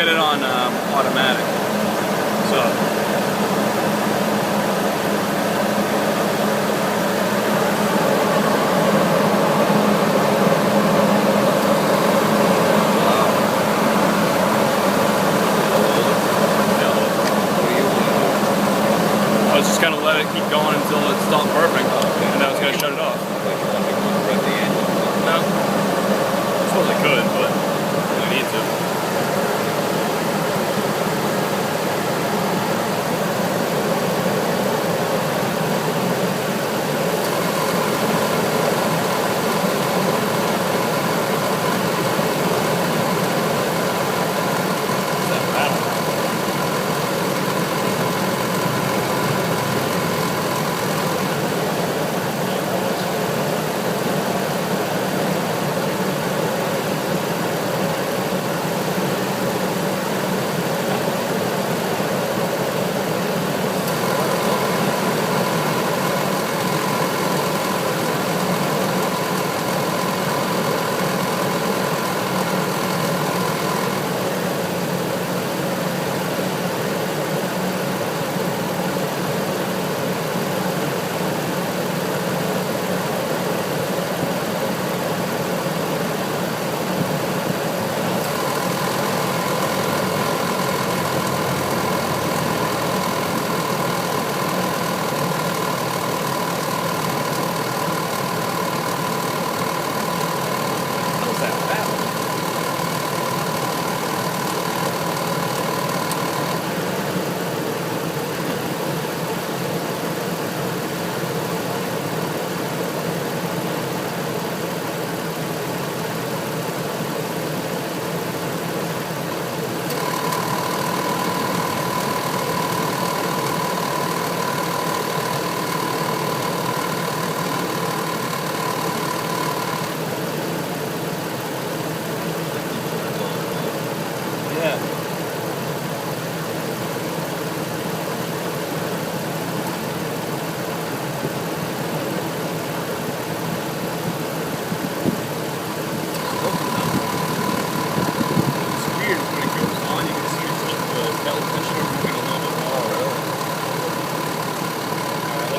get it on automatic. So. I was just gonna let it keep going until it stopped burping, and I was gonna shut it off. No, I suppose I could, but I don't need to.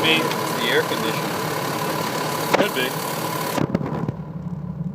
It's the air conditioner. Could be.